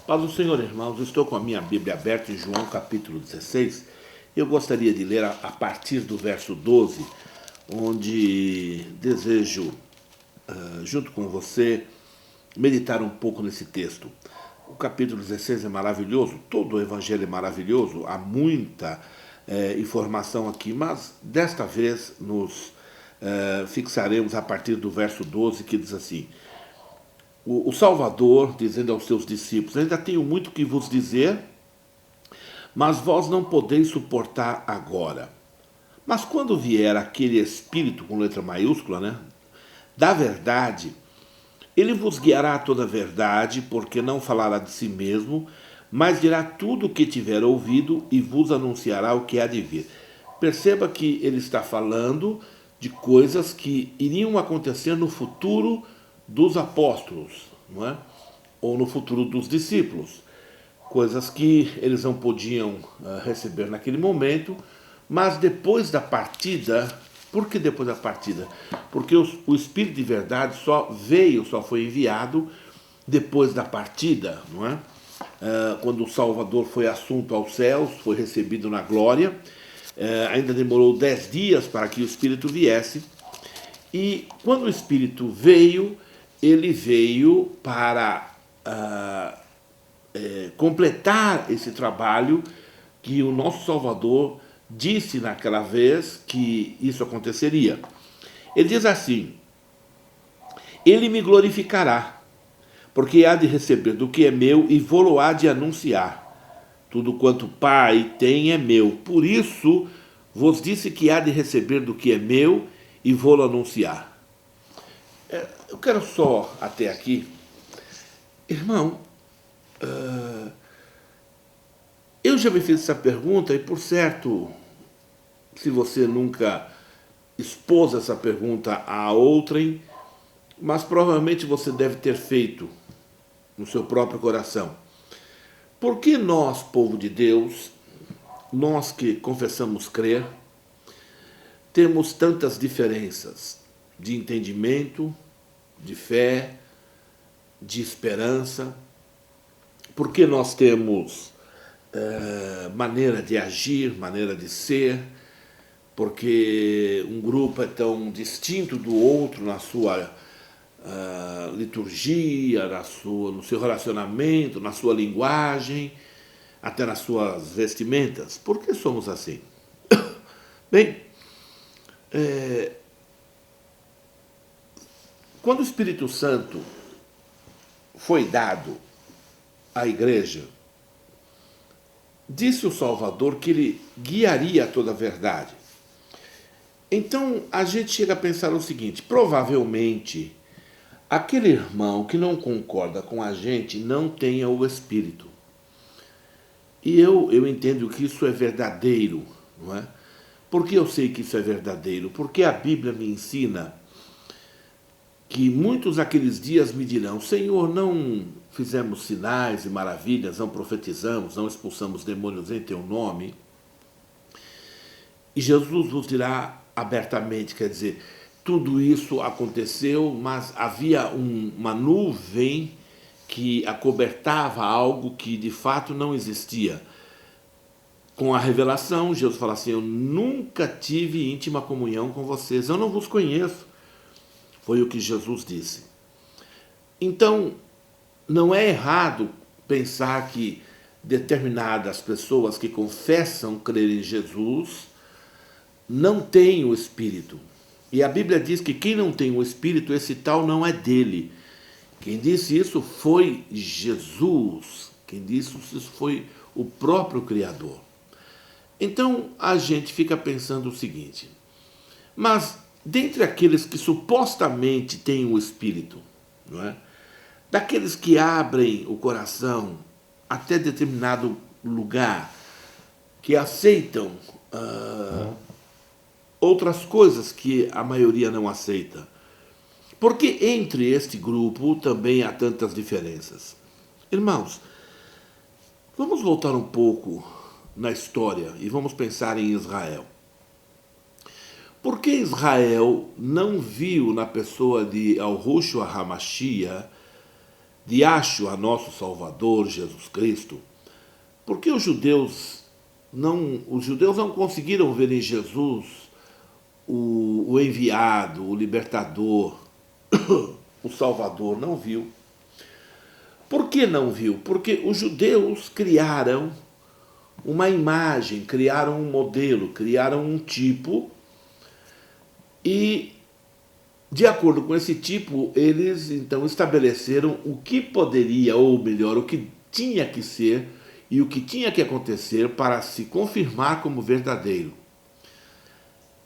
Paz do Senhor, irmãos, estou com a minha Bíblia aberta em João capítulo 16. Eu gostaria de ler a partir do verso 12, onde desejo, junto com você, meditar um pouco nesse texto. O capítulo 16 é maravilhoso, todo o evangelho é maravilhoso, há muita informação aqui, mas desta vez nos fixaremos a partir do verso 12, que diz assim: o Salvador, dizendo aos seus discípulos: ainda tenho muito que vos dizer, mas vós não podeis suportar agora. Mas quando vier aquele Espírito, com letra maiúscula, da verdade, ele vos guiará a toda a verdade, porque não falará de si mesmo, mas dirá tudo o que tiver ouvido e vos anunciará o que há de vir. Perceba que ele está falando de coisas que iriam acontecer no futuro dos apóstolos, não é? Ou no futuro dos discípulos. Coisas que eles não podiam receber naquele momento, mas depois da partida. Por que depois da partida? Porque o Espírito de verdade só foi enviado depois da partida, não é? Quando o Salvador foi assunto aos céus, foi recebido na glória, ainda demorou 10 dias para que o Espírito viesse, e quando o Espírito veio, ele veio para completar esse trabalho que o nosso Salvador disse naquela vez que isso aconteceria. Ele diz assim: ele me glorificará, porque há de receber do que é meu e vou-lo há de anunciar. Tudo quanto o Pai tem é meu. Por isso vos disse que há de receber do que é meu e vou-lo anunciar. Eu quero só até aqui, irmão, eu já me fiz essa pergunta e, por certo, se você nunca expôs essa pergunta a outrem, mas provavelmente você deve ter feito no seu próprio coração. Por que nós, povo de Deus, nós que confessamos crer, temos tantas diferenças de entendimento, de fé, de esperança? Por que nós temos maneira de agir, maneira de ser? Porque um grupo é tão distinto do outro na sua liturgia, no seu relacionamento, na sua linguagem, até nas suas vestimentas. Por que somos assim? Bem, quando o Espírito Santo foi dado à igreja, disse o Salvador que ele guiaria toda a verdade. Então a gente chega a pensar o seguinte: provavelmente aquele irmão que não concorda com a gente não tenha o Espírito. E eu entendo que isso é verdadeiro, não é? Por que eu sei que isso é verdadeiro? Porque a Bíblia me ensina que muitos aqueles dias me dirão: Senhor, não fizemos sinais e maravilhas, não profetizamos, não expulsamos demônios em teu nome? E Jesus vos dirá abertamente, quer dizer, tudo isso aconteceu, mas havia uma nuvem que acobertava algo que de fato não existia. Com a revelação, Jesus fala assim: eu nunca tive íntima comunhão com vocês, eu não vos conheço. Foi o que Jesus disse. Então, não é errado pensar que determinadas pessoas que confessam crer em Jesus não têm o Espírito. E a Bíblia diz que quem não tem o Espírito, esse tal não é dele. Quem disse isso foi Jesus. Quem disse isso foi o próprio Criador. Então a gente fica pensando o seguinte: mas dentre aqueles que supostamente têm o Espírito, não é? Daqueles que abrem o coração até determinado lugar, que aceitam outras coisas que a maioria não aceita, porque entre este grupo também há tantas diferenças. Irmãos, vamos voltar um pouco na história e vamos pensar em Israel. Por que Israel não viu na pessoa de Yahushua HaMashiach de Yahshua, nosso Salvador, Jesus Cristo, porque os judeus não conseguiram ver em Jesus o enviado, o libertador, o Salvador, não viu. Por que não viu? Porque os judeus criaram uma imagem, criaram um modelo, criaram um tipo e, de acordo com esse tipo, eles então estabeleceram o que poderia, ou melhor, o que tinha que ser e o que tinha que acontecer para se confirmar como verdadeiro.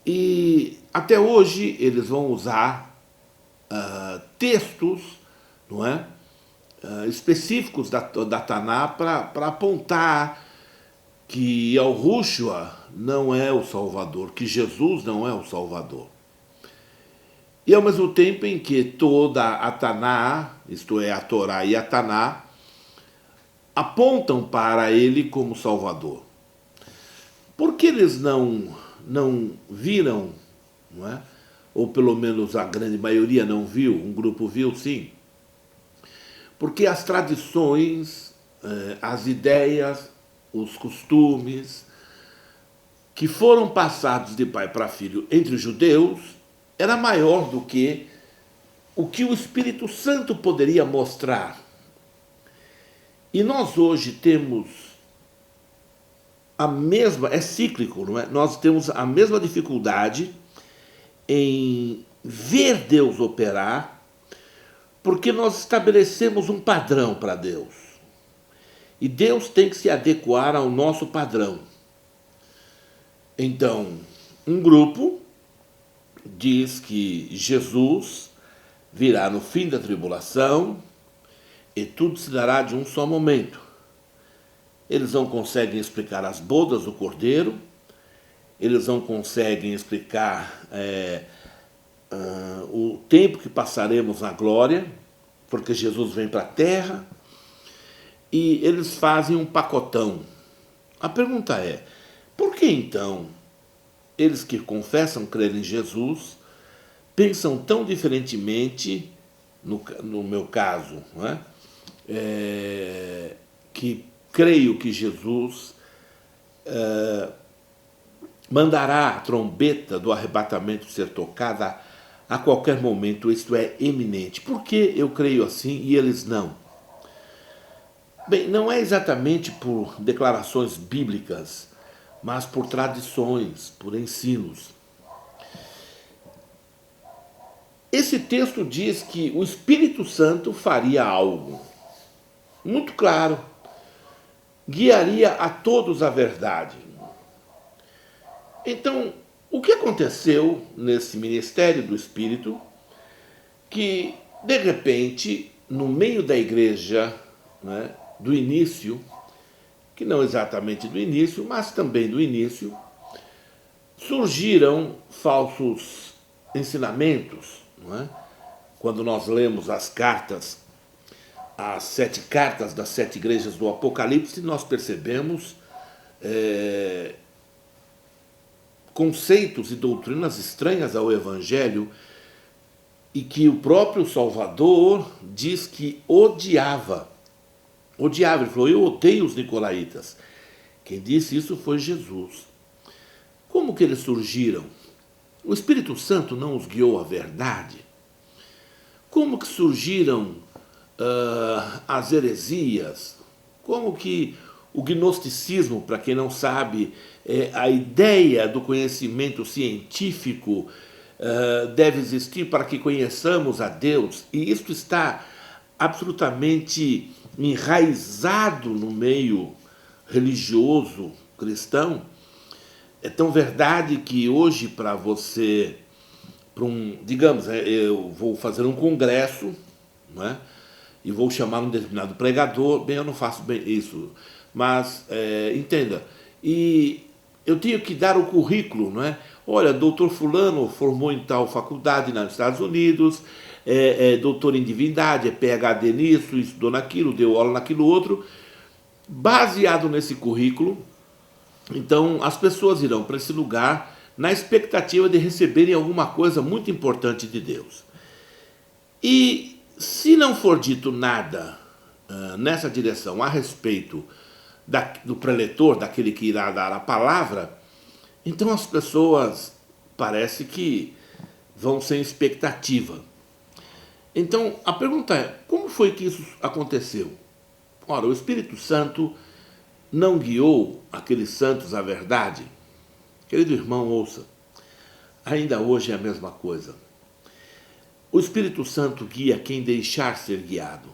E até hoje eles vão usar textos, não é? Específicos da Taná para apontar que Yahushua não é o Salvador, que Jesus não é o Salvador. E ao mesmo tempo em que toda a Taná, isto é, a Torá e a Taná, apontam para ele como Salvador. Por que eles não viram, não é? Ou pelo menos a grande maioria não viu, um grupo viu sim? Porque as tradições, as ideias, os costumes que foram passados de pai para filho entre os judeus era maior do que o Espírito Santo poderia mostrar. E nós hoje temos a mesma, é cíclico, não é? Nós temos a mesma dificuldade em ver Deus operar, porque nós estabelecemos um padrão para Deus. E Deus tem que se adequar ao nosso padrão. Então, um grupo diz que Jesus virá no fim da tribulação e tudo se dará de um só momento. Eles não conseguem explicar as bodas do Cordeiro, eles não conseguem explicar o tempo que passaremos na glória, porque Jesus vem para a terra, e eles fazem um pacotão. A pergunta é, por que então eles que confessam crer em Jesus pensam tão diferentemente, no meu caso, não é? Que creio que Jesus mandará a trombeta do arrebatamento ser tocada a qualquer momento, isto é, eminente. Por que eu creio assim e eles não? Bem, não é exatamente por declarações bíblicas, mas por tradições, por ensinos. Esse texto diz que o Espírito Santo faria algo muito claro, guiaria a todos a verdade. Então, o que aconteceu nesse ministério do Espírito, que, de repente, no meio da igreja, né, do início, que não exatamente do início, mas também do início, surgiram falsos ensinamentos, não é? Quando nós lemos as 7 cartas das 7 igrejas do Apocalipse, nós percebemos conceitos e doutrinas estranhas ao Evangelho e que o próprio Salvador diz que odiava. Odiava, ele falou, eu odeio os nicolaítas. Quem disse isso foi Jesus. Como que eles surgiram? O Espírito Santo não os guiou à verdade? Como que surgiram as heresias? Como que o gnosticismo, para quem não sabe, a ideia do conhecimento científico deve existir para que conheçamos a Deus, e isto está absolutamente enraizado no meio religioso cristão. É tão verdade que hoje, para você, digamos, eu vou fazer um congresso, não é? E vou chamar um determinado pregador, bem, eu não faço bem isso, mas entenda, e eu tenho que dar o currículo, não é? Olha, doutor fulano formou em tal faculdade nos Estados Unidos, doutor em divindade, é PhD nisso, estudou naquilo, deu aula naquilo outro. Baseado nesse currículo, então as pessoas irão para esse lugar na expectativa de receberem alguma coisa muito importante de Deus. E Se não for dito nada nessa direção a respeito do preletor, daquele que irá dar a palavra, então as pessoas parece que vão sem expectativa. Então a pergunta é, como foi que isso aconteceu? Ora, o Espírito Santo não guiou aqueles santos à verdade? Querido irmão, ouça, ainda hoje é a mesma coisa. O Espírito Santo guia quem deixar ser guiado.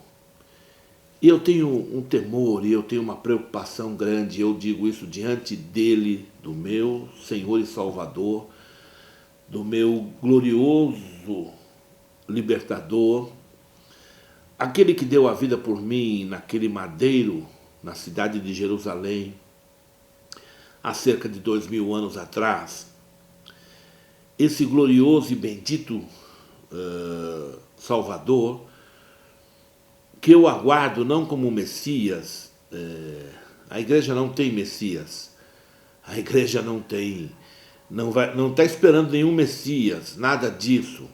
E eu tenho um temor e eu tenho uma preocupação grande, eu digo isso diante dele, do meu Senhor e Salvador, do meu glorioso libertador, aquele que deu a vida por mim naquele madeiro, na cidade de Jerusalém, há cerca de 2000 anos atrás. Esse glorioso e bendito Salvador, que eu aguardo não como Messias. A igreja não tem Messias, a igreja não está esperando nenhum Messias, nada disso.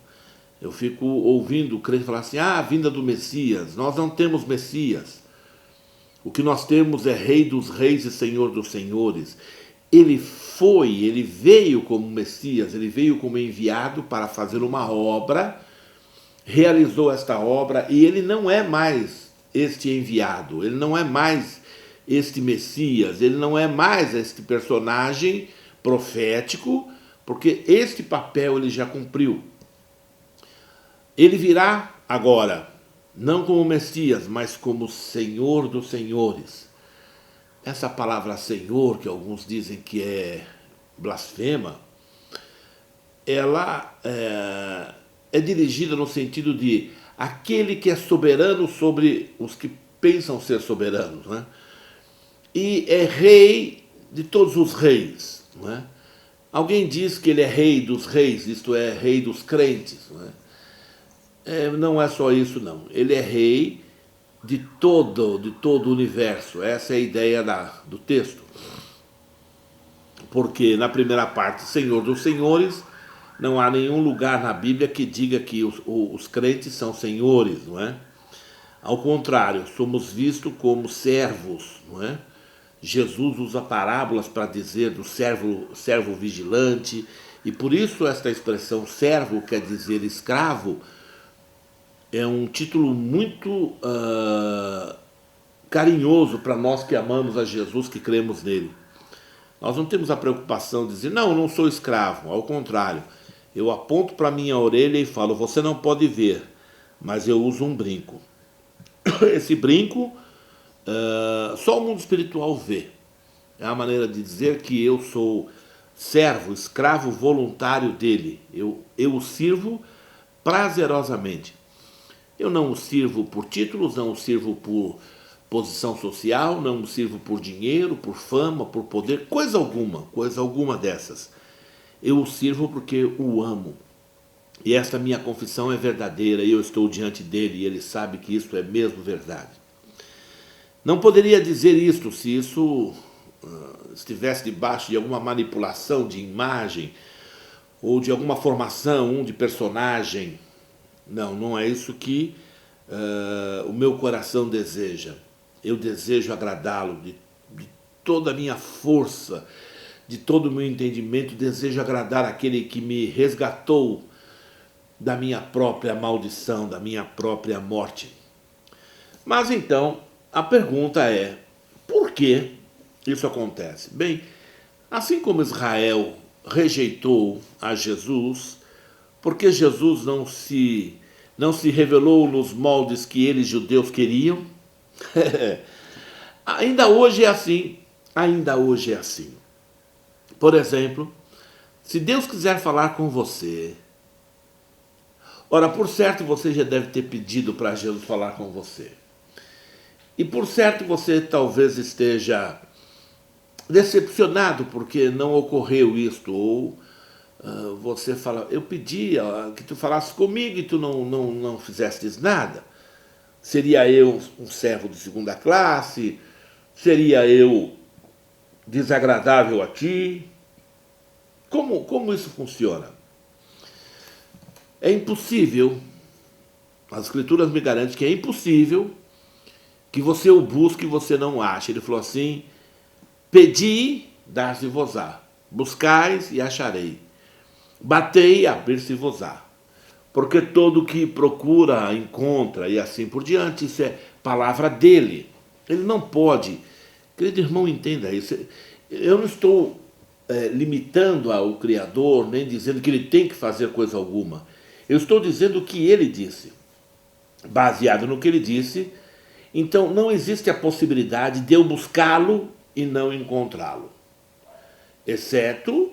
Eu fico ouvindo o crente falar assim, a vinda do Messias. Nós não temos Messias. O que nós temos é Rei dos Reis e Senhor dos Senhores. Ele veio como Messias, ele veio como enviado para fazer uma obra, realizou esta obra e ele não é mais este enviado, ele não é mais este Messias, ele não é mais este personagem profético, porque este papel ele já cumpriu. Ele virá agora, não como Messias, mas como Senhor dos Senhores. Essa palavra Senhor, que alguns dizem que é blasfema, ela é dirigida no sentido de aquele que é soberano sobre os que pensam ser soberanos, né? E é rei de todos os reis, não é? Alguém diz que ele é rei dos reis, isto é, rei dos crentes, não é? Não é só isso, não. Ele é rei de todo o universo. Essa é a ideia do texto. Porque na primeira parte, Senhor dos Senhores, não há nenhum lugar na Bíblia que diga que os crentes são senhores, não é? Ao contrário, somos vistos como servos, não é? Jesus usa parábolas para dizer do servo vigilante, e por isso esta expressão servo quer dizer escravo, é um título muito carinhoso para nós que amamos a Jesus, que cremos nele. Nós não temos a preocupação de dizer, não, eu não sou escravo. Ao contrário, eu aponto para a minha orelha e falo, você não pode ver, mas eu uso um brinco. Esse brinco, só o mundo espiritual vê. É a maneira de dizer que eu sou servo, escravo voluntário dele. Eu o sirvo prazerosamente. Eu não o sirvo por títulos, não o sirvo por posição social, não o sirvo por dinheiro, por fama, por poder, coisa alguma dessas. Eu o sirvo porque o amo. E esta minha confissão é verdadeira, e eu estou diante dele, e ele sabe que isso é mesmo verdade. Não poderia dizer isto se isso estivesse debaixo de alguma manipulação de imagem, ou de alguma formação de personagem. Não é isso que o meu coração deseja. Eu desejo agradá-lo de toda a minha força, de todo o meu entendimento, desejo agradar aquele que me resgatou da minha própria maldição, da minha própria morte. Mas então, a pergunta é, por que isso acontece? Bem, assim como Israel rejeitou a Jesus, porque Jesus não se revelou nos moldes que eles, judeus, queriam. Ainda hoje é assim. Ainda hoje é assim. Por exemplo, se Deus quiser falar com você, ora, por certo você já deve ter pedido para Jesus falar com você. E por certo você talvez esteja decepcionado porque não ocorreu isto, ou você fala, eu pedi que tu falasse comigo e tu não fizestes nada. Seria eu um servo de segunda classe? Seria eu desagradável a ti? Como isso funciona? É impossível As Escrituras me garantem que é impossível que você o busque e você não ache. Ele falou assim: pedi, dar-se-vos-á. Buscais e acharei. Batei, abrir-se-vos-á. Porque todo que procura, encontra e assim por diante. Isso é palavra dele. Ele não pode. Querido irmão, entenda isso. Eu não estou limitando ao Criador, nem dizendo que ele tem que fazer coisa alguma. Eu estou dizendo o que ele disse. Baseado no que ele disse, então não existe a possibilidade de eu buscá-lo e não encontrá-lo. Exceto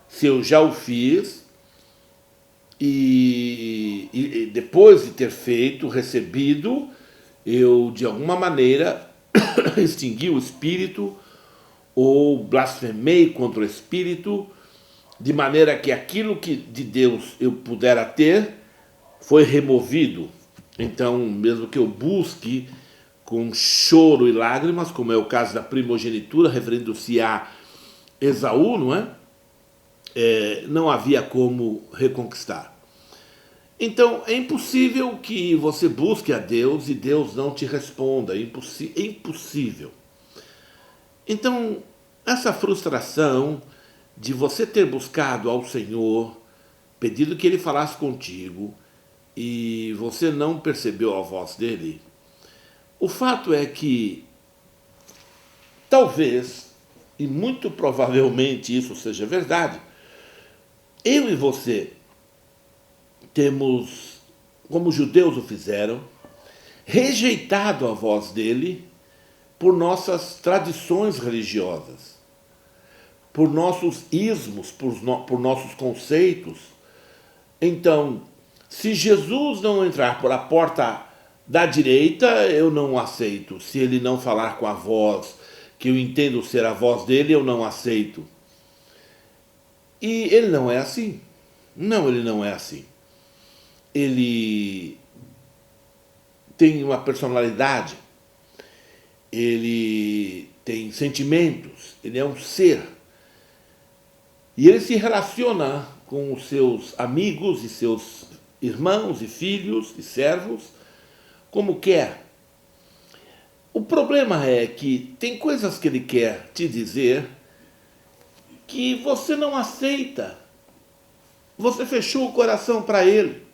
se eu já o fiz e depois de ter feito, recebido, eu de alguma maneira extingui o Espírito ou blasfemei contra o Espírito, de maneira que aquilo que de Deus eu pudera ter foi removido. Então, mesmo que eu busque com choro e lágrimas, como é o caso da primogenitura, referindo-se a Esaú, não é? Não havia como reconquistar. Então, é impossível que você busque a Deus e Deus não te responda. É impossível. Então, essa frustração de você ter buscado ao Senhor, pedido que Ele falasse contigo, e você não percebeu a voz dele, o fato é que talvez, e muito provavelmente isso seja verdade, eu e você temos, como os judeus o fizeram, rejeitado a voz dele por nossas tradições religiosas, por nossos ismos, por nossos conceitos. Então, se Jesus não entrar por a porta da direita, eu não o aceito. Se ele não falar com a voz que eu entendo ser a voz dele, eu não aceito. E ele não é assim. Não, ele não é assim. Ele tem uma personalidade, ele tem sentimentos, ele é um ser. E ele se relaciona com os seus amigos e seus irmãos e filhos e servos como quer. O problema é que tem coisas que ele quer te dizer que você não aceita. Você fechou o coração para ele.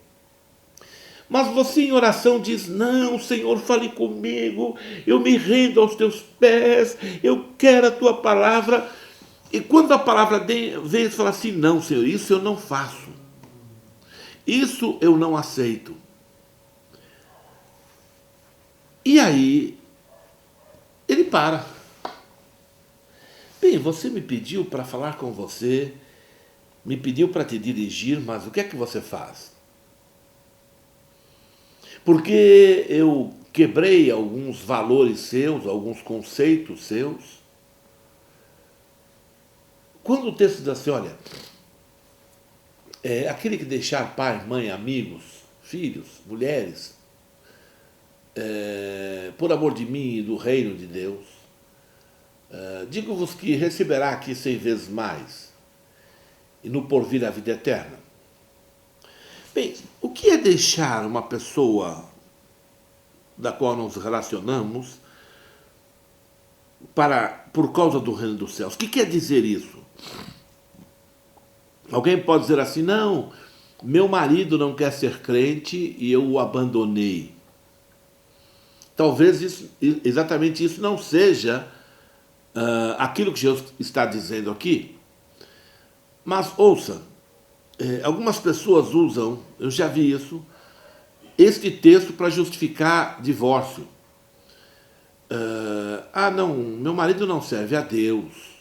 Mas você em oração diz: não, Senhor, fale comigo, eu me rendo aos teus pés, eu quero a tua palavra. E quando a palavra vem, você fala assim: não, Senhor, isso eu não faço. Isso eu não aceito. E aí, ele para. Bem, você me pediu para falar com você, me pediu para te dirigir, mas o que é que você faz? Porque eu quebrei alguns valores seus, alguns conceitos seus. Quando o texto diz assim, olha, aquele que deixar pai, mãe, amigos, filhos, mulheres, por amor de mim e do reino de Deus, digo-vos que receberá aqui 100 vezes mais, e no porvir a vida eterna. Bem, o que é deixar uma pessoa da qual nos relacionamos por causa do reino dos céus? O que quer dizer isso? Alguém pode dizer assim: não, meu marido não quer ser crente e eu o abandonei. Talvez exatamente isso não seja aquilo que Jesus está dizendo aqui. Mas ouça, algumas pessoas usam, eu já vi isso, este texto para justificar divórcio. Não, meu marido não serve a Deus.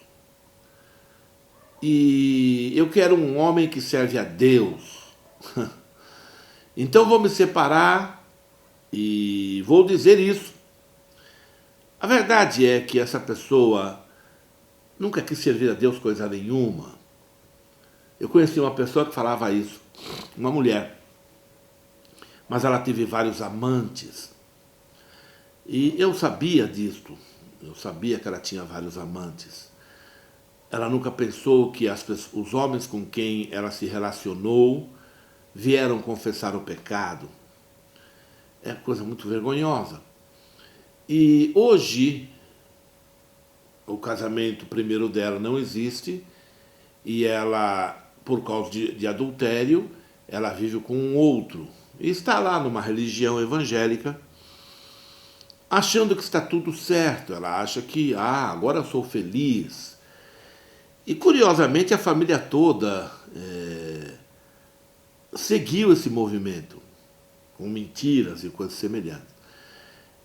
E eu quero um homem que serve a Deus. Então vou me separar e vou dizer isso. A verdade é que essa pessoa nunca quis servir a Deus coisa nenhuma. Eu conheci uma pessoa que falava isso, uma mulher. Mas ela teve vários amantes. E eu sabia disto. Eu sabia que ela tinha vários amantes. Ela nunca pensou que os homens com quem ela se relacionou vieram confessar o pecado. é coisa muito vergonhosa. E hoje, o casamento primeiro dela não existe, e ela, por causa de adultério, ela vive com um outro. E está lá numa religião evangélica, achando que está tudo certo. Ela acha que, agora eu sou feliz. E, curiosamente, a família toda seguiu esse movimento, com mentiras e coisas semelhantes.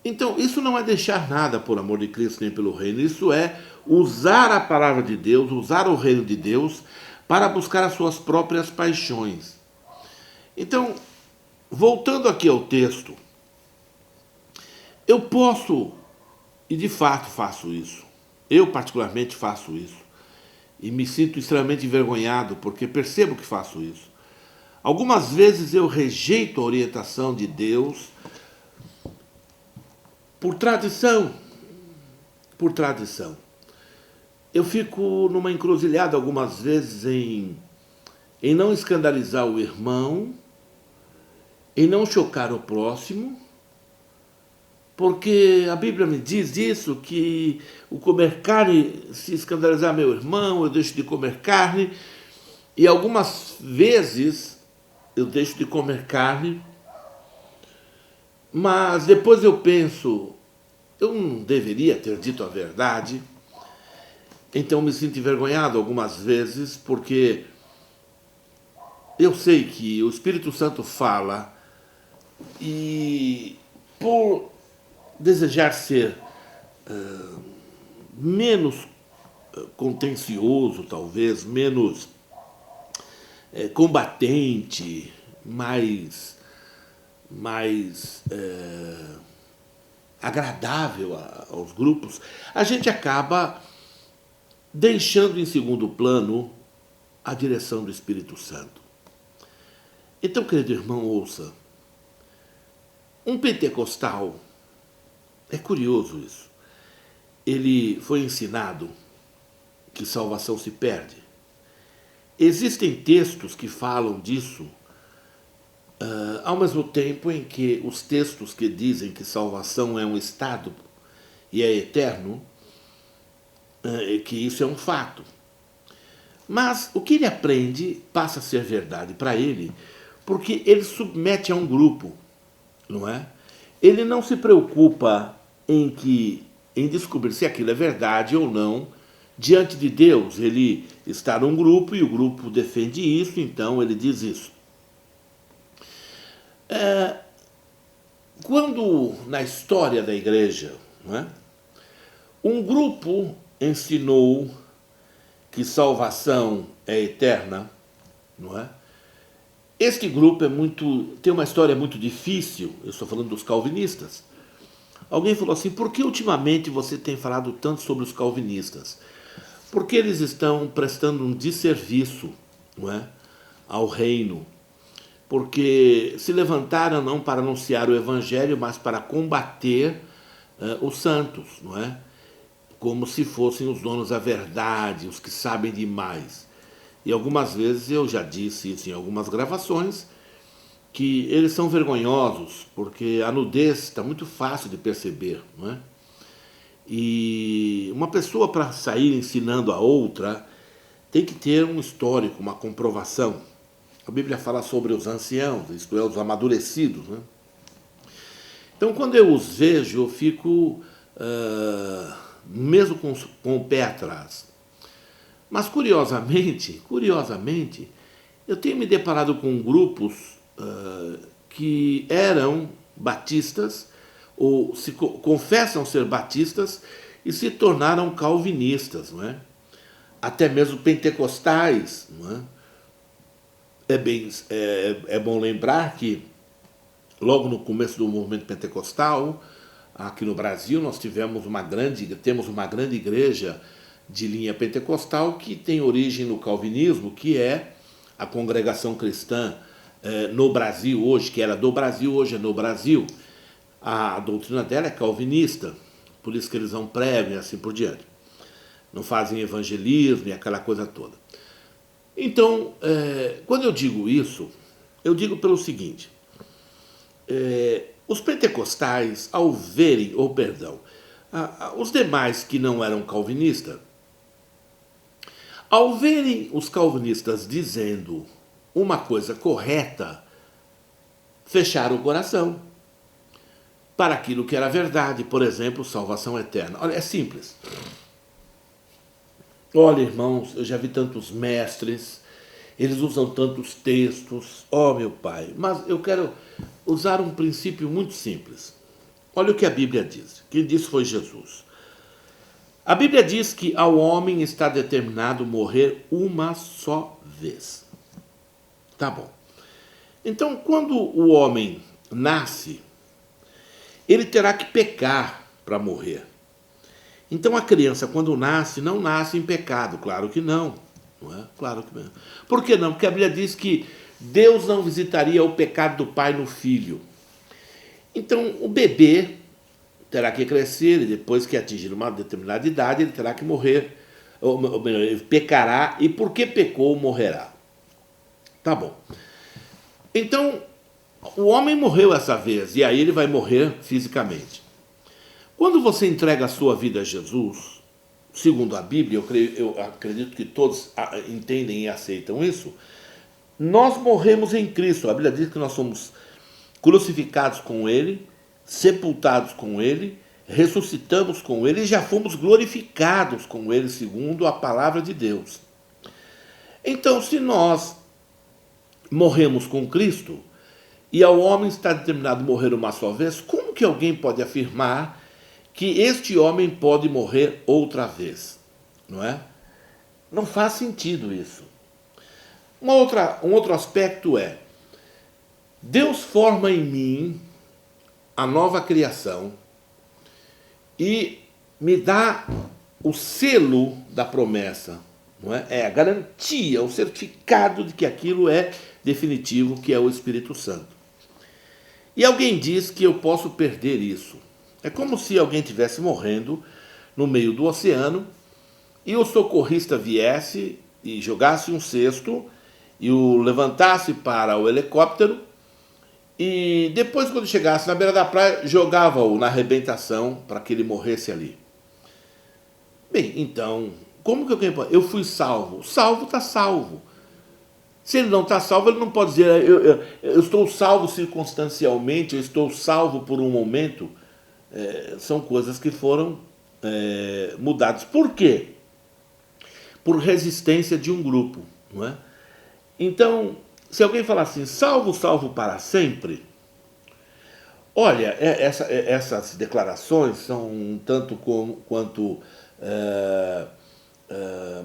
Então, isso não é deixar nada por amor de Cristo nem pelo reino, isso é usar a palavra de Deus, usar o reino de Deus para buscar as suas próprias paixões. Então, voltando aqui ao texto, eu posso, e de fato faço isso, eu particularmente faço isso, e me sinto extremamente envergonhado porque percebo que faço isso. Algumas vezes eu rejeito a orientação de Deus por tradição. Por tradição. Eu fico numa encruzilhada algumas vezes em não escandalizar o irmão, em não chocar o próximo, porque a Bíblia me diz isso, que o comer carne, se escandalizar meu irmão, eu deixo de comer carne, e algumas vezes eu deixo de comer carne, mas depois eu penso, eu não deveria ter dito a verdade, então me sinto envergonhado algumas vezes, porque eu sei que o Espírito Santo fala, e por desejar ser menos contencioso, talvez, menos combatente, mais agradável aos grupos, a gente acaba deixando em segundo plano a direção do Espírito Santo. Então, querido irmão, ouça. Um pentecostal, é curioso isso, ele foi ensinado que salvação se perde. Existem textos que falam disso, ao mesmo tempo em que os textos que dizem que salvação é um estado e é eterno, que isso é um fato. Mas o que ele aprende passa a ser verdade para ele, porque ele submete a um grupo, não é? Ele não se preocupa em descobrir se aquilo é verdade ou não diante de Deus. Ele está num grupo e o grupo defende isso, então ele diz isso. Quando na história da igreja, não é? Um grupo ensinou que salvação é eterna, não é? Este grupo tem uma história muito difícil. Eu estou falando dos calvinistas. Alguém falou assim: por que ultimamente você tem falado tanto sobre os calvinistas? Porque eles estão prestando um desserviço, não é, ao reino. Porque se levantaram não para anunciar o evangelho, mas para combater os santos, não é? Como se fossem os donos da verdade, os que sabem demais. E algumas vezes eu já disse isso em algumas gravações, que eles são vergonhosos, porque a nudez está muito fácil de perceber, não é? E uma pessoa, para sair ensinando a outra, tem que ter um histórico, uma comprovação. A Bíblia fala sobre os anciãos, isto é, os amadurecidos, né? Então, quando eu os vejo, eu fico mesmo com o pé atrás. Mas, curiosamente, eu tenho me deparado com grupos que eram batistas, ou confessam ser batistas, e se tornaram calvinistas, não é? Até mesmo pentecostais, não é? É bom lembrar que, logo no começo do movimento pentecostal, aqui no Brasil, nós temos uma grande igreja de linha pentecostal que tem origem no calvinismo, que é a Congregação Cristã no Brasil hoje, que era do Brasil, hoje é no Brasil. A doutrina dela é calvinista, por isso que eles não pregam e assim por diante. Não fazem evangelismo e aquela coisa toda. Então, quando eu digo isso, eu digo pelo seguinte: Os pentecostais, ao verem, ou perdão, os demais que não eram calvinistas, ao verem os calvinistas dizendo uma coisa correta, fecharam o coração para aquilo que era verdade, por exemplo, salvação eterna. Olha, é simples. Olha, irmãos, eu já vi tantos mestres, eles usam tantos textos, meu pai, mas eu quero usar um princípio muito simples. Olha o que a Bíblia diz. Quem disse foi Jesus. A Bíblia diz que ao homem está determinado morrer uma só vez. Tá bom. Então, quando o homem nasce, ele terá que pecar para morrer. Então, a criança, quando nasce, não nasce em pecado. Claro que não. Não é? Claro que não. Por que não? Porque a Bíblia diz que Deus não visitaria o pecado do pai no filho. Então, o bebê terá que crescer e depois que atingir uma determinada idade, ele terá que morrer. Ou melhor, ele pecará e porque pecou, morrerá. Tá bom. Então, o homem morreu essa vez e aí ele vai morrer fisicamente. Quando você entrega a sua vida a Jesus, segundo a Bíblia, eu acredito que todos entendem e aceitam isso, nós morremos em Cristo. A Bíblia diz que nós somos crucificados com Ele, sepultados com Ele, ressuscitamos com Ele e já fomos glorificados com Ele, segundo a palavra de Deus. Então, se nós morremos com Cristo e ao homem está determinado morrer uma só vez, como que alguém pode afirmar que este homem pode morrer outra vez? Não é? Não faz sentido isso. Um outro aspecto é, Deus forma em mim a nova criação e me dá o selo da promessa, não é? É a garantia, o certificado de que aquilo é definitivo, que é o Espírito Santo. E alguém diz que eu posso perder isso. É como se alguém estivesse morrendo no meio do oceano e o socorrista viesse e jogasse um cesto e o levantasse para o helicóptero e depois, quando chegasse na beira da praia, jogava-o na arrebentação para que ele morresse ali. Bem, então, como que alguém pode... Eu fui salvo. Salvo está salvo. Se ele não está salvo, ele não pode dizer eu estou salvo circunstancialmente, eu estou salvo por um momento. São coisas que foram mudadas. Por quê? Por resistência de um grupo, não é? Então, se alguém falar assim, salvo, salvo para sempre, olha, essas declarações são um tanto quanto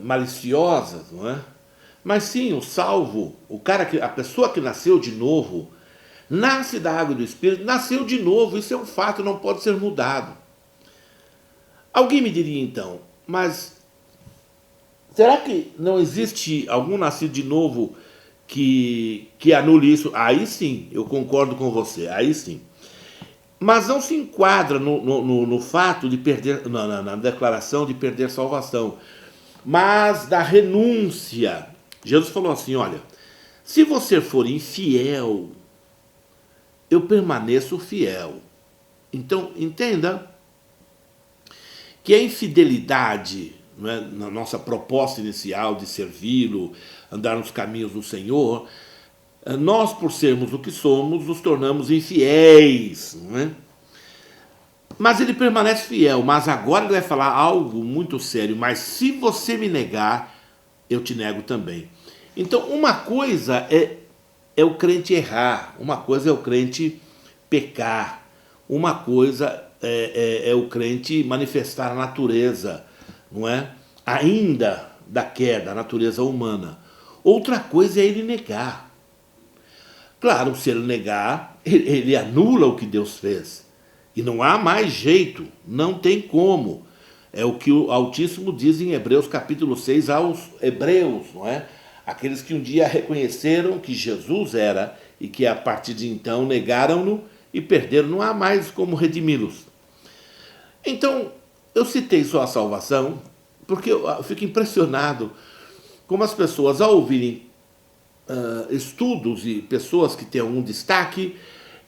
maliciosas, não é? Mas sim, o salvo, a pessoa que nasceu de novo, nasce da água e do Espírito, nasceu de novo, isso é um fato, não pode ser mudado. Alguém me diria então, mas será que não existe algum nascido de novo que anule isso? Aí sim, eu concordo com você, aí sim. Mas não se enquadra no fato de perder, na declaração de perder salvação, mas da renúncia. Jesus falou assim, olha, se você for infiel, eu permaneço fiel. Então, entenda que a infidelidade, não é, na nossa proposta inicial de servi-lo, andar nos caminhos do Senhor, nós, por sermos o que somos, nos tornamos infiéis. Não é? Mas ele permanece fiel. Mas agora ele vai falar algo muito sério. Mas se você me negar, eu te nego também. Então, uma coisa é o crente errar, uma coisa é o crente pecar, uma coisa é o crente manifestar a natureza, não é? Ainda da queda, a natureza humana. Outra coisa é ele negar. Claro, se ele negar, ele anula o que Deus fez. E não há mais jeito, não tem como. É o que o Altíssimo diz em Hebreus capítulo 6 aos hebreus, não é? Aqueles que um dia reconheceram que Jesus era e que a partir de então negaram-no e perderam, não há mais como redimi-los. Então, eu citei só a salvação, porque eu fico impressionado como as pessoas, ao ouvirem estudos e pessoas que têm algum destaque,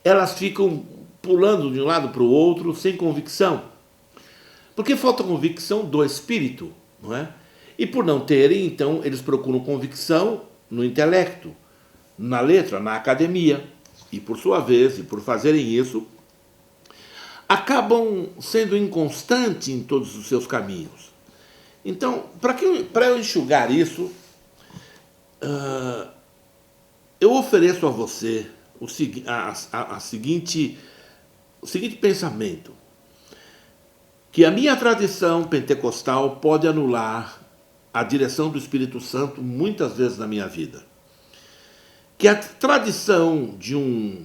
elas ficam pulando de um lado para o outro sem convicção. Porque falta convicção do espírito, não é? E por não terem, então, eles procuram convicção no intelecto, na letra, na academia. E por sua vez, e por fazerem isso, acabam sendo inconstantes em todos os seus caminhos. Então, para eu enxugar isso, eu ofereço a você o seguinte pensamento: que a minha tradição pentecostal pode anular a direção do Espírito Santo muitas vezes na minha vida. Que a tradição de um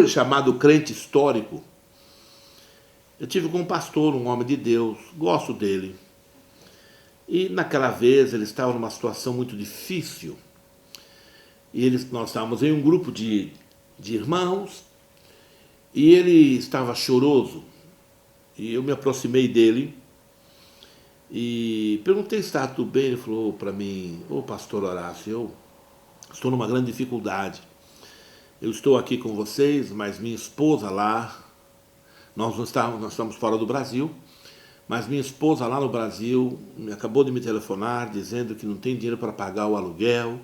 chamado crente histórico, eu tive com um pastor, um homem de Deus, gosto dele. E naquela vez ele estava numa situação muito difícil. E nós estávamos em um grupo de irmãos e ele estava choroso. E eu me aproximei dele e perguntei se estava tudo bem. Ele falou para mim: ô pastor Horácio, eu estou numa grande dificuldade. Eu estou aqui com vocês, mas minha esposa lá, nós estamos fora do Brasil, mas minha esposa lá no Brasil acabou de me telefonar dizendo que não tem dinheiro para pagar o aluguel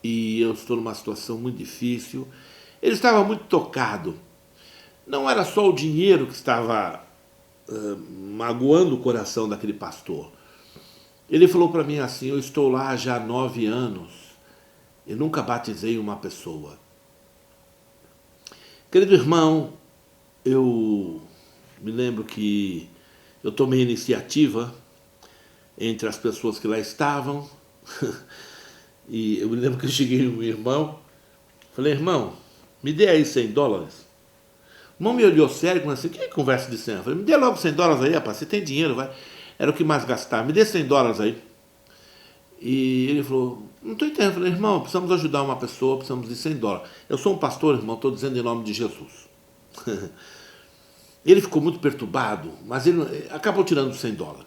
e eu estou numa situação muito difícil. Ele estava muito tocado. Não era só o dinheiro que estava magoando o coração daquele pastor. Ele falou para mim assim: eu estou lá já há 9 anos e nunca batizei uma pessoa. Querido irmão, eu me lembro que eu tomei iniciativa entre as pessoas que lá estavam e eu me lembro que eu cheguei no meu irmão, falei: irmão, me dê aí $100. O irmão me olhou sério, como assim: que conversa de 100? Eu falei: me dê logo $100 aí, rapaz, você tem dinheiro, vai. Era o que mais gastava, me dê $100 aí. E ele falou: não estou entendendo. Eu falei: irmão, precisamos ajudar uma pessoa, precisamos de $100. Eu sou um pastor, irmão, estou dizendo em nome de Jesus. Ele ficou muito perturbado, mas ele acabou tirando $100.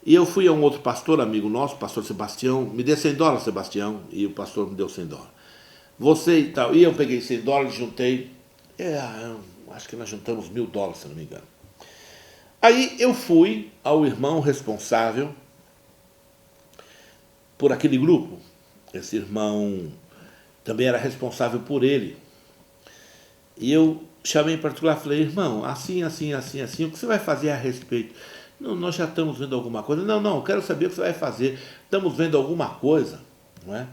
E eu fui a um outro pastor, amigo nosso, pastor Sebastião: me dê $100, Sebastião. E o pastor me deu $100. Você e tal. E eu peguei $100, juntei. Acho que nós juntamos $1.000, se não me engano. Aí eu fui ao irmão responsável por aquele grupo. Esse irmão também era responsável por ele. E eu chamei em particular e falei: irmão, assim, o que você vai fazer a respeito? Não, nós já estamos vendo alguma coisa. Não, eu quero saber o que você vai fazer. Estamos vendo alguma coisa, não é?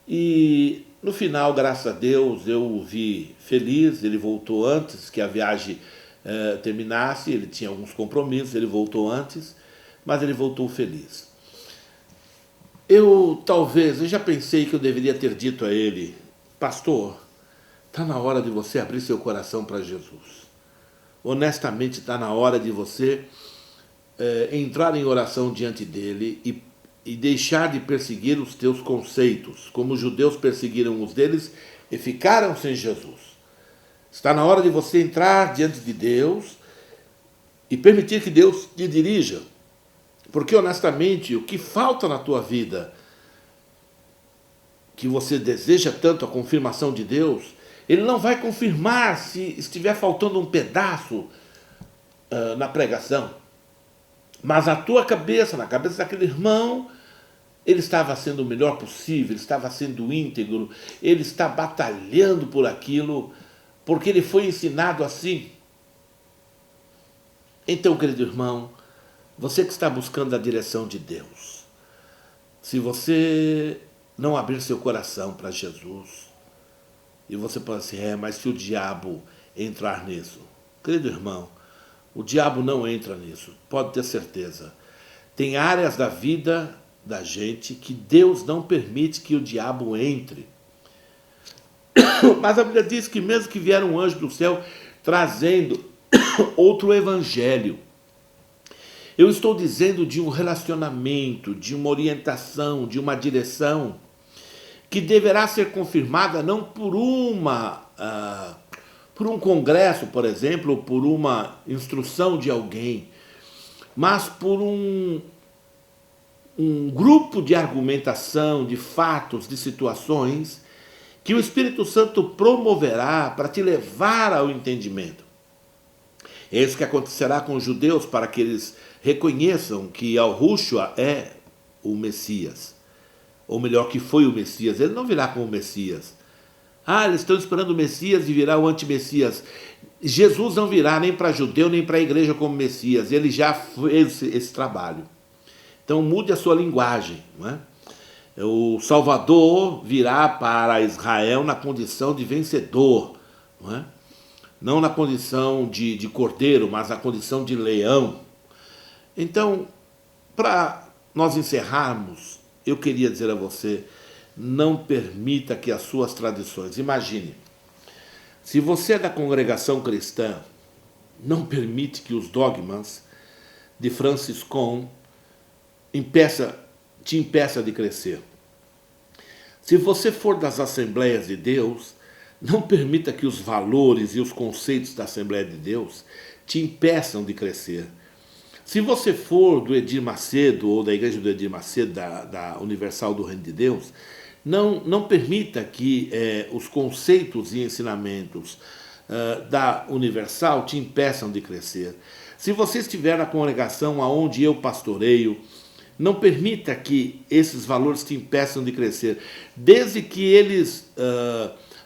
E no final, graças a Deus, eu o vi feliz. Ele voltou antes que a viagem terminasse. Ele tinha alguns compromissos, ele voltou antes, mas ele voltou feliz. Eu já pensei que eu deveria ter dito a ele: pastor, está na hora de você abrir seu coração para Jesus. Honestamente, está na hora de você entrar em oração diante dele e deixar de perseguir os teus conceitos, como os judeus perseguiram os deles e ficaram sem Jesus. Está na hora de você entrar diante de Deus e permitir que Deus te dirija. Porque, honestamente, o que falta na tua vida, que você deseja tanto a confirmação de Deus, Ele não vai confirmar se estiver faltando um pedaço na pregação. Mas a tua cabeça, na cabeça daquele irmão, ele estava sendo o melhor possível, ele estava sendo íntegro, ele está batalhando por aquilo, porque ele foi ensinado assim. Então, querido irmão, você que está buscando a direção de Deus, se você não abrir seu coração para Jesus, e você pode assim: mas se o diabo entrar nisso? Querido irmão, o diabo não entra nisso, pode ter certeza. Tem áreas da vida da gente que Deus não permite que o diabo entre. Mas a Bíblia diz que mesmo que vier um anjo do céu trazendo outro evangelho, eu estou dizendo de um relacionamento, de uma orientação, de uma direção que deverá ser confirmada não por um congresso, por exemplo, ou por uma instrução de alguém, mas por um grupo de argumentação, de fatos, de situações que o Espírito Santo promoverá para te levar ao entendimento. É isso que acontecerá com os judeus para que eles reconheçam que Yahushua é o Messias. Ou melhor, que foi o Messias. Ele não virá como o Messias. Eles estão esperando o Messias e virá o anti-Messias. Jesus não virá nem para judeu nem para a igreja como Messias. Ele já fez esse trabalho. Então mude a sua linguagem. Não é? O Salvador virá para Israel na condição de vencedor. Não é? Não na condição de cordeiro, mas na condição de leão. Então, para nós encerrarmos, eu queria dizer a você, não permita que as suas tradições, imagine, se você é da congregação cristã, não permite que os dogmas de Francis Cone te impeça de crescer. Se você for das Assembleias de Deus, não permita que os valores e os conceitos da Assembleia de Deus te impeçam de crescer. Se você for do Edir Macedo ou da Igreja do Edir Macedo, da Universal do Reino de Deus, não permita que os conceitos e ensinamentos da Universal te impeçam de crescer. Se você estiver na congregação aonde eu pastoreio, não permita que esses valores te impeçam de crescer, desde que eles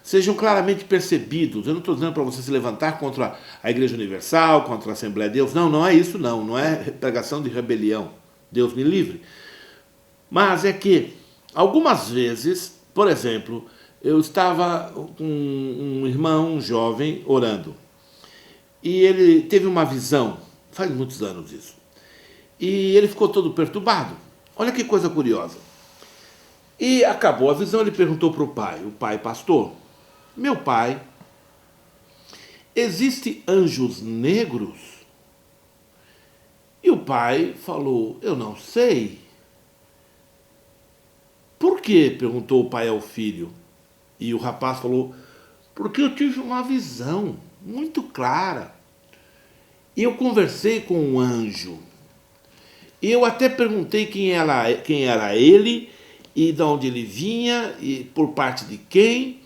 sejam claramente percebidos. Eu não estou dizendo para você se levantar contra a Igreja Universal, contra a Assembleia de Deus. Não é isso não é pregação de rebelião. Deus me livre. Mas é que, algumas vezes, por exemplo, eu estava com um irmão, um jovem, orando. E ele teve uma visão, faz muitos anos isso. E ele ficou todo perturbado. Olha que coisa curiosa. E acabou a visão, ele perguntou para o pai, pastor, meu pai, existem anjos negros? E o pai falou, eu não sei. Por quê? Perguntou o pai ao filho. E o rapaz falou, porque eu tive uma visão muito clara. E eu conversei com um anjo. E eu até perguntei quem era ele, e de onde ele vinha, e por parte de quem.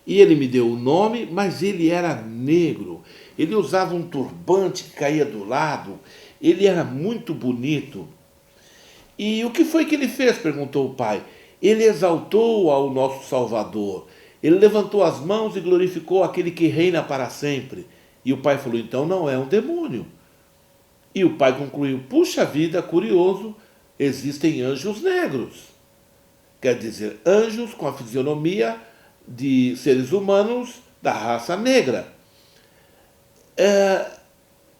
E ele me deu o nome, mas ele era negro. Ele usava um turbante que caía do lado. Ele era muito bonito. E o que foi que ele fez? Perguntou o pai. Ele exaltou ao nosso Salvador. Ele levantou as mãos e glorificou aquele que reina para sempre. E o pai falou, então não é um demônio. E o pai concluiu, puxa vida, curioso, existem anjos negros. Quer dizer, anjos com a fisionomia de seres humanos da raça negra.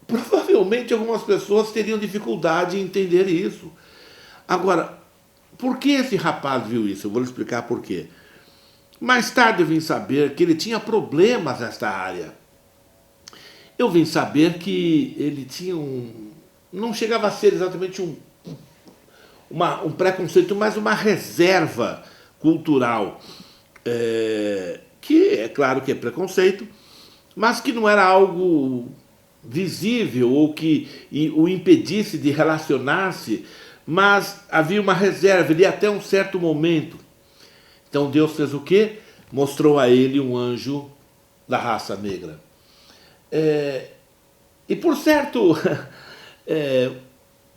Provavelmente algumas pessoas teriam dificuldade em entender isso. Agora, por que esse rapaz viu isso? Eu vou lhe explicar por quê. Mais tarde eu vim saber que ele tinha problemas nesta área. Eu vim saber que ele tinha não chegava a ser exatamente um preconceito, mas uma reserva cultural. Que é claro que é preconceito, mas que não era algo visível ou que o impedisse de relacionar-se, mas havia uma reserva, ele até um certo momento. Então Deus fez o quê? Mostrou a ele um anjo da raça negra. E por certo,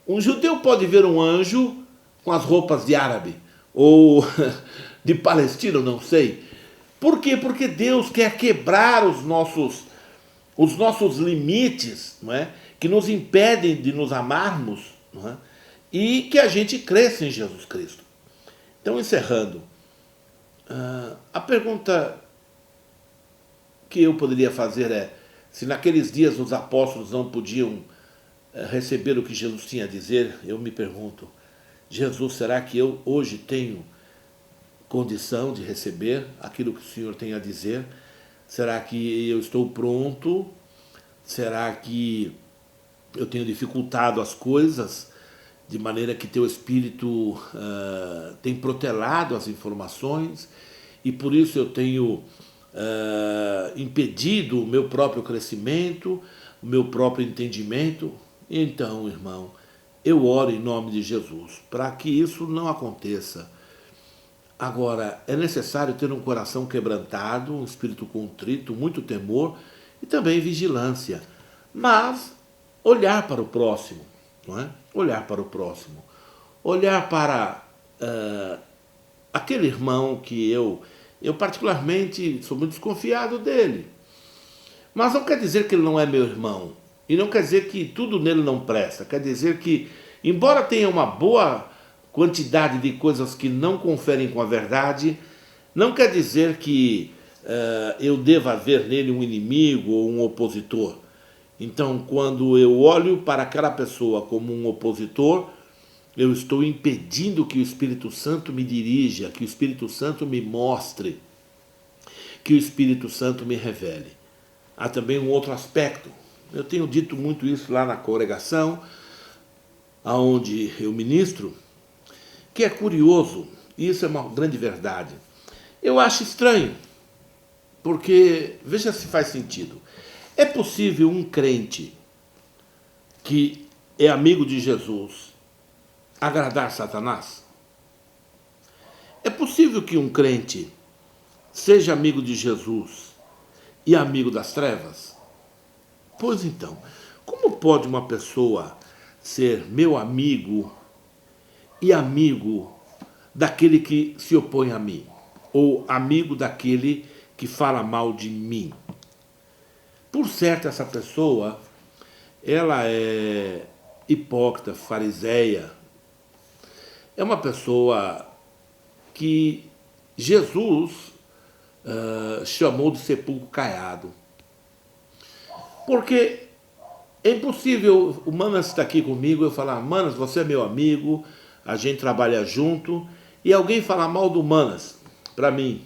um judeu pode ver um anjo com as roupas de árabe, ou de palestino, não sei. Por quê? Porque Deus quer quebrar os nossos limites, não é? Que nos impedem de nos amarmos, não é? E que a gente cresça em Jesus Cristo. Então, encerrando, a pergunta que eu poderia fazer é, se naqueles dias os apóstolos não podiam receber o que Jesus tinha a dizer, eu me pergunto, Jesus, será que eu hoje tenho condição de receber aquilo que o Senhor tem a dizer? Será que eu estou pronto? Será que eu tenho dificultado as coisas de maneira que teu Espírito tem protelado as informações e por isso eu tenho impedido o meu próprio crescimento, o meu próprio entendimento? Então, irmão, eu oro em nome de Jesus para que isso não aconteça. Agora, é necessário ter um coração quebrantado, um espírito contrito, muito temor e também vigilância. Mas olhar para o próximo, não é? Olhar para o próximo. Olhar para aquele irmão que eu particularmente sou muito desconfiado dele. Mas não quer dizer que ele não é meu irmão. E não quer dizer que tudo nele não presta. Quer dizer que, embora tenha uma boa quantidade de coisas que não conferem com a verdade, não quer dizer que eu deva ver nele um inimigo ou um opositor. Então, quando eu olho para aquela pessoa como um opositor, eu estou impedindo que o Espírito Santo me dirija, que o Espírito Santo me mostre, que o Espírito Santo me revele. Há também um outro aspecto. Eu tenho dito muito isso lá na congregação, aonde eu ministro, que é curioso, e isso é uma grande verdade. Eu acho estranho, porque, veja se faz sentido. É possível um crente que é amigo de Jesus agradar Satanás? É possível que um crente seja amigo de Jesus e amigo das trevas? Pois então, como pode uma pessoa ser meu amigo e amigo daquele que se opõe a mim? Ou amigo daquele que fala mal de mim? Por certo, essa pessoa, ela é hipócrita, fariseia, é uma pessoa que Jesus chamou de sepulcro caiado. Porque é impossível o Manas estar aqui comigo, eu falar, Manas, você é meu amigo, a gente trabalha junto, e alguém falar mal do Manas para mim.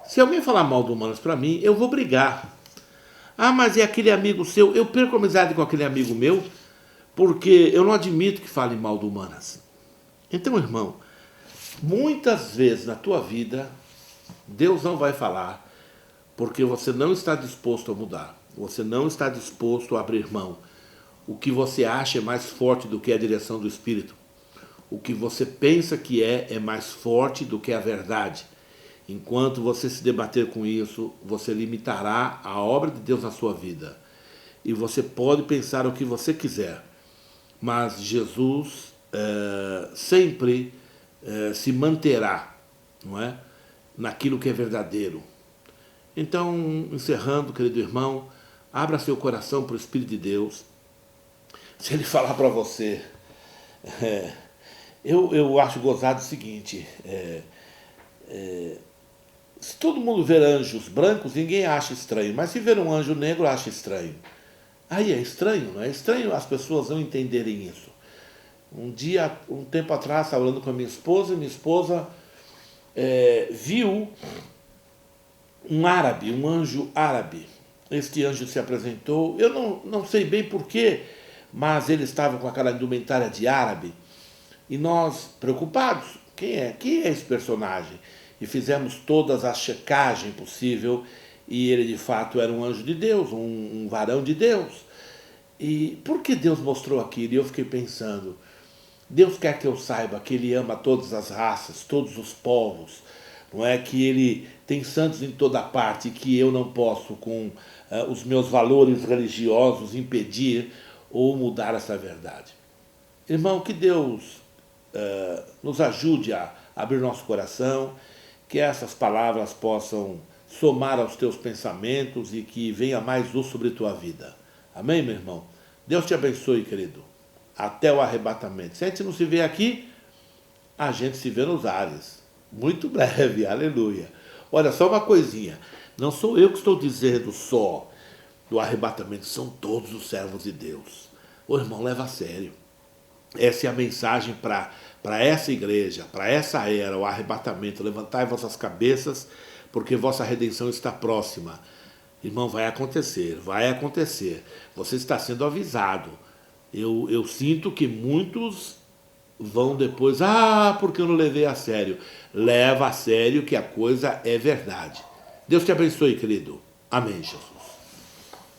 Se alguém falar mal do Manas para mim, eu vou brigar. Ah, mas é aquele amigo seu, eu perco a amizade com aquele amigo meu, porque eu não admito que fale mal do Manas. Então, irmão, muitas vezes na tua vida, Deus não vai falar, porque você não está disposto a mudar. Você não está disposto a abrir mão. O que você acha é mais forte do que a direção do Espírito. O que você pensa que é mais forte do que a verdade. Enquanto você se debater com isso, você limitará a obra de Deus na sua vida. E você pode pensar o que você quiser, mas Jesus sempre se manterá, não é? Naquilo que é verdadeiro. Então, encerrando, querido irmão, abra seu coração para o Espírito de Deus. Se ele falar para você, eu acho gozado o seguinte, se todo mundo ver anjos brancos, ninguém acha estranho, mas se ver um anjo negro, acha estranho. Aí é estranho, não é? É estranho as pessoas não entenderem isso. Um tempo atrás, estava falando com a minha esposa, e minha esposa viu um árabe, um anjo árabe. Este anjo se apresentou, eu não sei bem porquê, mas ele estava com aquela indumentária de árabe, e nós, preocupados, quem é esse personagem? E fizemos todas as checagens possível, e ele de fato era um anjo de Deus, um varão de Deus. E por que Deus mostrou aquilo? E eu fiquei pensando, Deus quer que eu saiba que Ele ama todas as raças, todos os povos, não é? Que Ele tem santos em toda parte e que eu não posso, com os meus valores religiosos, impedir ou mudar essa verdade. Irmão, que Deus nos ajude a abrir nosso coração, que essas palavras possam somar aos teus pensamentos e que venha mais luz sobre a tua vida. Amém, meu irmão? Deus te abençoe, querido. Até o arrebatamento. Se a gente não se vê aqui, a gente se vê nos ares. Muito breve, aleluia. Olha, só uma coisinha. Não sou eu que estou dizendo só do arrebatamento, são todos os servos de Deus. Ô irmão, leva a sério. Essa é a mensagem para essa igreja, para essa era, o arrebatamento. Levantai vossas cabeças, porque vossa redenção está próxima. Irmão, vai acontecer, vai acontecer. Você está sendo avisado. Eu sinto que muitos vão depois, porque eu não levei a sério. Leva a sério que a coisa é verdade. Deus te abençoe, querido. Amém, Jesus.